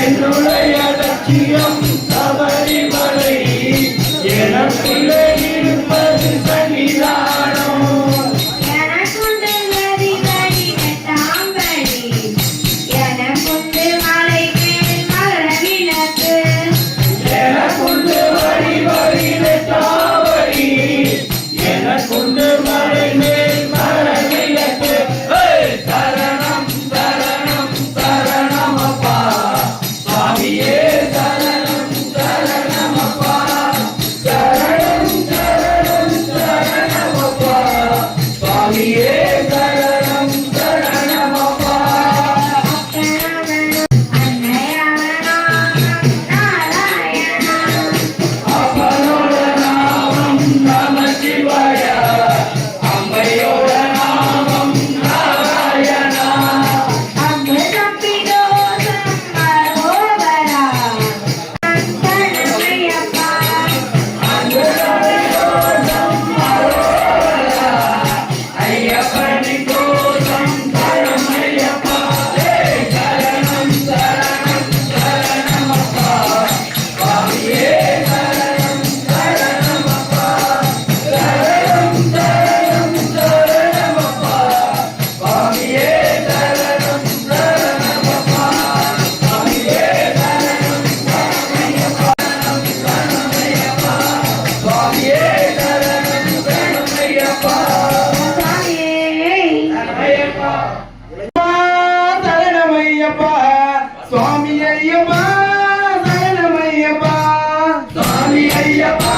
என்னுடைய லட்சியம் சபரிமலை எனக்குள்ளே இருப்பது சன்னிதானம் எனக்குண்டு நதி வழி தாம்படி எனக்குண்டு மலை மேல் மகர விளக்கு எனக்குண்டு வழி வழி தாவடி எனக்குண்டு மலை மேல் மகர விளக்கு சரணம் சரணம் சரணம் அப்பா சுவாமியே சரணம் சரணம் அப்பா சரணம் சரணம் சரணம் அப்பா சுவாமியே சரணம் சரணம் அப்பா அப்பனோட நாமம் நம சிவாய அம்மையோட நாமம் நாராயணா ஐயப்பனி கோசம் சரணமையப்பா சரணம் சரணம் சரணம் அப்பா சுவாமியே சரணம் சரணம் அப்பா சரணம் சரணம் சரணம் அப்பா சுவாமியே சரணம் சரணம் அப்பா சுவாமியே சரணம் சரணமையப்பா சரணமையப்பா சுவாமியே சரணம் சரணமையப்பா சரணமையப்பா சுவாமி ஐயப்பா சரணமையப்பா சுவாமி ஐயப்பா